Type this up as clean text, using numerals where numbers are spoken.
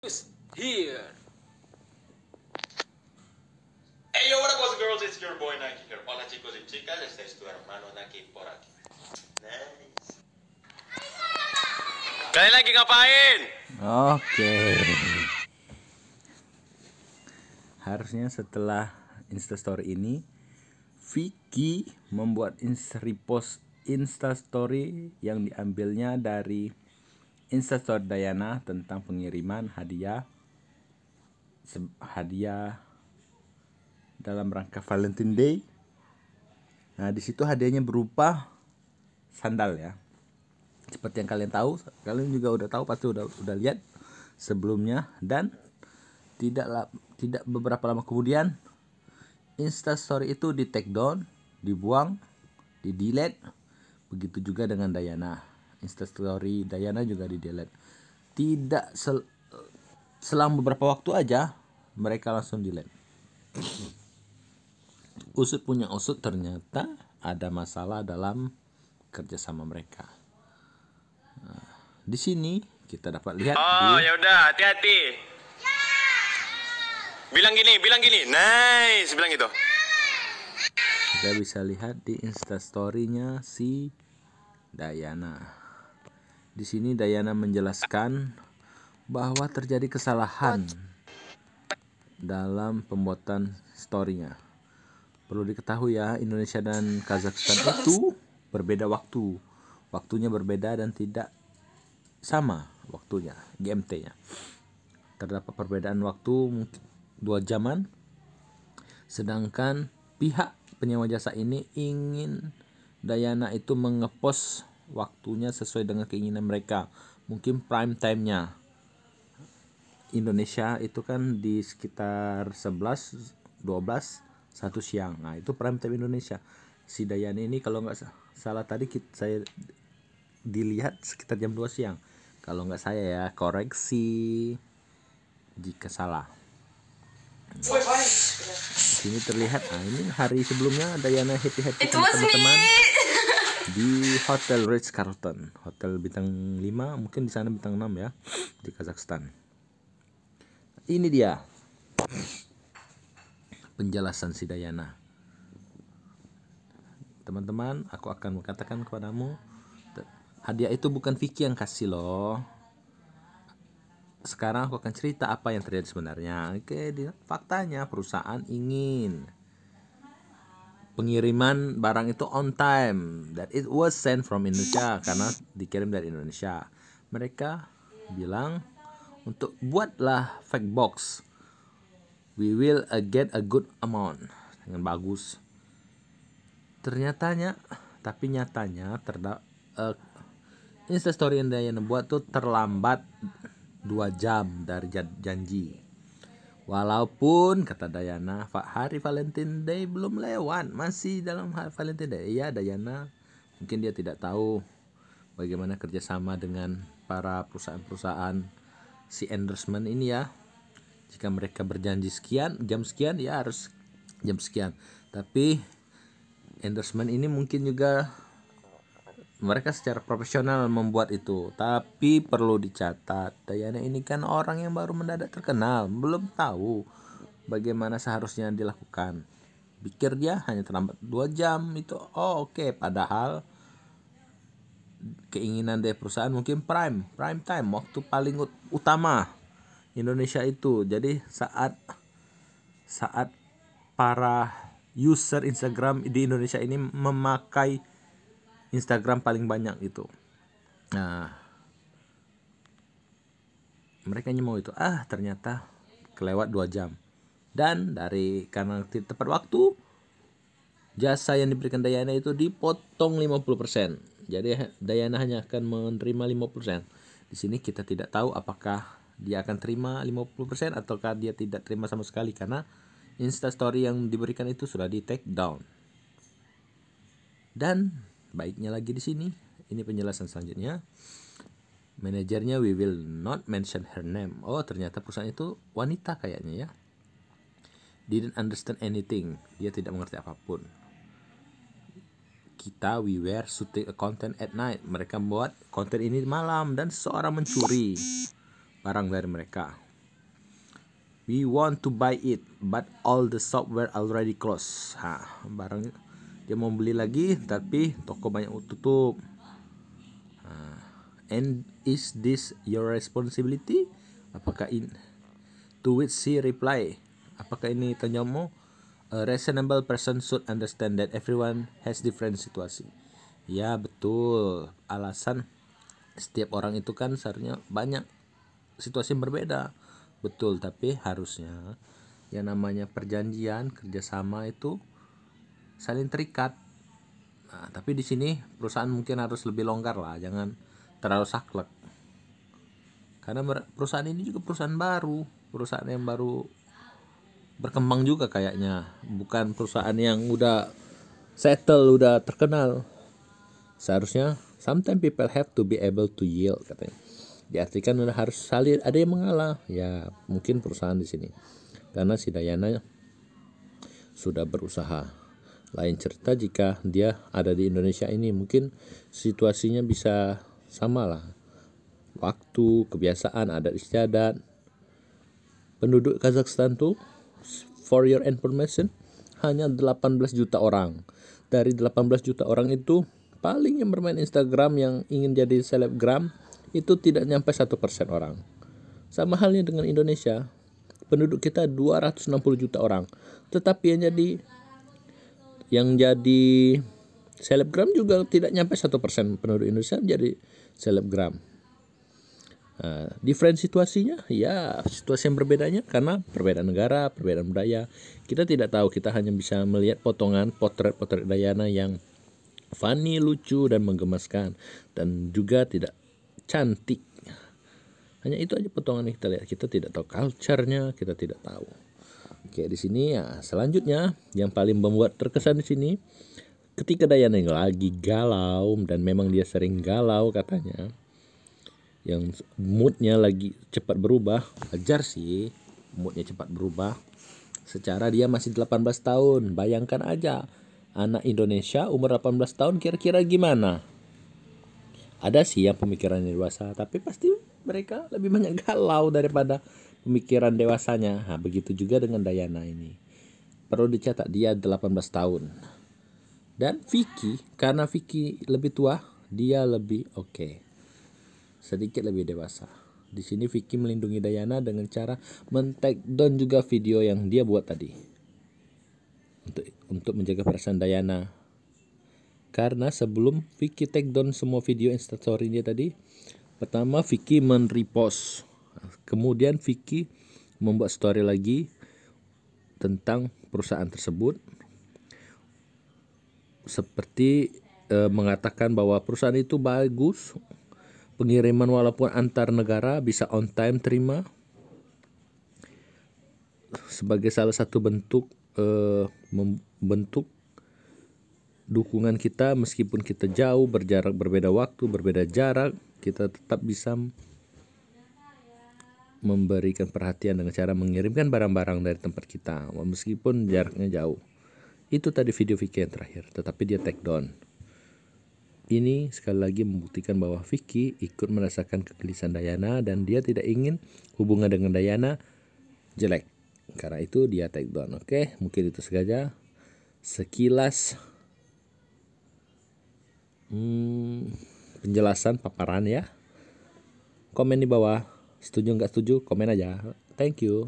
Here. Hey yo, what up, boys and girls? It's your boy Nike here. Hola chicos y chicas, este es tu hermano Nike por aquí. Nice. Kalian lagi ngapain? Oke. Harusnya setelah Instastory ini Vicky membuat repost Instastory yang diambilnya dari Instastory Dayana tentang pengiriman hadiah dalam rangka Valentine Day. Nah, di situ hadiahnya berupa sandal ya. Seperti yang kalian tahu, kalian juga udah tahu, pasti udah lihat sebelumnya. Dan tidak beberapa lama kemudian Instastory itu di take down, dibuang, di delete. Begitu juga dengan Dayana. Instastory Dayana juga di delete. Tidak selang beberapa waktu aja mereka langsung delete. Usut punya usut, ternyata ada masalah dalam kerjasama mereka. Nah, di sini kita dapat lihat. Oh, ya udah, hati-hati. Bilang gini. Nice, bilang gitu. Kita bisa lihat di Instastory-nya si Dayana. Di sini Dayana menjelaskan bahwa terjadi kesalahan dalam pembuatan story-nya. Perlu diketahui ya, Indonesia dan Kazakhstan itu berbeda waktu. Waktunya berbeda dan tidak sama waktunya, GMT-nya. Terdapat perbedaan waktu mungkin 2 jaman. Sedangkan pihak penyewa jasa ini ingin Dayana itu mengepost waktunya sesuai dengan keinginan mereka. Mungkin prime time-nya Indonesia itu kan di sekitar 11, 12, 1 siang. Nah, itu prime time Indonesia. Si Dayana ini kalau nggak salah tadi saya dilihat sekitar jam 2 siang. Kalau nggak saya ya, koreksi jika salah. Di sini terlihat, ini hari sebelumnya Dayana happy sama teman-teman di Hotel Ritz-Carlton, hotel bintang 5, mungkin di sana bintang 6 ya, di Kazakhstan. Ini dia penjelasan si Dayana. Teman-teman, aku akan mengatakan kepadamu, hadiah itu bukan Vicky yang kasih loh. Sekarang aku akan cerita apa yang terjadi sebenarnya. Oke, faktanya perusahaan ingin pengiriman barang itu on time, that it was sent from Indonesia, karena dikirim dari Indonesia. Mereka bilang untuk buatlah fake box, we will get a good amount, dengan bagus. Tapi nyatanya Instastory yang Dayana buat tuh terlambat 2 jam dari janji. Walaupun kata Dayana, hari Valentine Day belum lewat, masih dalam hari Valentine Day. Ya, Dayana mungkin dia tidak tahu bagaimana kerjasama dengan para perusahaan si endorsement ini ya. Jika mereka berjanji jam sekian ya harus jam sekian. Tapi endorsement ini mungkin juga mereka secara profesional membuat itu. Tapi perlu dicatat, Dayana ini kan orang yang baru mendadak terkenal, belum tahu bagaimana seharusnya dilakukan. Pikir dia hanya terlambat 2 jam itu oke. Padahal keinginan dari perusahaan mungkin prime time, waktu paling utama Indonesia itu. Jadi saat para user Instagram di Indonesia ini memakai Instagram paling banyak itu. Nah, mereka mau itu. Ternyata kelewat 2 jam. Dan karena tepat waktu, jasa yang diberikan Dayana itu dipotong 50%. Jadi Dayana hanya akan menerima 50%. Di sini kita tidak tahu apakah dia akan terima 50% ataukah dia tidak terima sama sekali, karena Instastory yang diberikan itu sudah di take down. Dan baiknya lagi di sini, ini penjelasan selanjutnya. Manajernya, we will not mention her name. Oh, ternyata perusahaan itu wanita kayaknya ya. Didn't understand anything. Dia tidak mengerti apapun. We were shooting a content at night. Mereka buat konten ini malam dan seseorang mencuri barang dari mereka. We want to buy it, but all the shop were already closed. Barang dia mau beli lagi, tapi toko banyak tutup. And is this your responsibility? Apakah ini? To which she reply, apakah ini tanya jawabmu? A reasonable person should understand that everyone has different situation. Ya betul, alasan setiap orang itu kan seharusnya banyak situasi yang berbeda. Betul, tapi harusnya yang namanya perjanjian kerjasama itu saling terikat. Nah, tapi di sini perusahaan mungkin harus lebih longgar lah, jangan terlalu saklek. Karena perusahaan ini juga perusahaan baru, perusahaan yang baru berkembang juga kayaknya, bukan perusahaan yang udah settle, udah terkenal. Seharusnya sometimes people have to be able to yield, katanya. Diartikan harus saling ada yang mengalah. Ya mungkin perusahaan di sini, karena si Dayana sudah berusaha. Lain cerita jika dia ada di Indonesia ini, mungkin situasinya bisa sama lah. Waktu, kebiasaan, adat istiadat. Penduduk Kazakhstan tuh, for your information, hanya 18 juta orang. Dari 18 juta orang itu, paling yang bermain Instagram yang ingin jadi selebgram itu tidak nyampe 1% orang. Sama halnya dengan Indonesia, penduduk kita 260 juta orang, tetapi yang jadi selebgram juga tidak nyampe 1% penduduk Indonesia menjadi selebgram. Different situasinya, ya situasi yang berbedanya karena perbedaan negara, perbedaan budaya. Kita tidak tahu, kita hanya bisa melihat potongan potret-potret Dayana yang funny, lucu dan menggemaskan, dan juga tidak cantik. Hanya itu aja potongan yang kita lihat. Kita tidak tahu culture-nya, kita tidak tahu. Oke, di sini ya selanjutnya yang paling membuat terkesan di sini, ketika Dayana lagi galau, dan memang dia sering galau katanya, yang moodnya lagi cepat berubah. Wajar sih moodnya cepat berubah, secara dia masih 18 tahun. Bayangkan aja anak Indonesia umur 18 tahun kira-kira gimana. Ada sih yang pemikirannya dewasa, tapi pasti mereka lebih banyak galau daripada pemikiran dewasanya. Begitu juga dengan Dayana ini. Perlu dicatat dia 18 tahun. Dan Vicky, karena Vicky lebih tua, dia lebih oke. Sedikit lebih dewasa. Di sini Vicky melindungi Dayana dengan cara men-take down juga video yang dia buat tadi. Untuk menjaga perasaan Dayana. Karena sebelum Vicky take down semua video instastory dia tadi, pertama Vicky men-repost. Kemudian Vicky membuat story lagi tentang perusahaan tersebut. Seperti mengatakan bahwa perusahaan itu bagus. Pengiriman walaupun antar negara bisa on time terima. Sebagai salah satu bentuk membentuk dukungan kita, meskipun kita jauh, berjarak, berbeda waktu, berbeda jarak, kita tetap bisa memberikan perhatian dengan cara mengirimkan barang-barang dari tempat kita meskipun jaraknya jauh. Itu tadi video Vicky yang terakhir, tetapi dia take down. Ini sekali lagi membuktikan bahwa Vicky ikut merasakan kegelisahan Dayana dan dia tidak ingin hubungan dengan Dayana jelek. Karena itu dia take down. Oke, mungkin itu saja sekilas penjelasan paparan ya. Komen di bawah, setuju nggak setuju, komen aja. Thank you.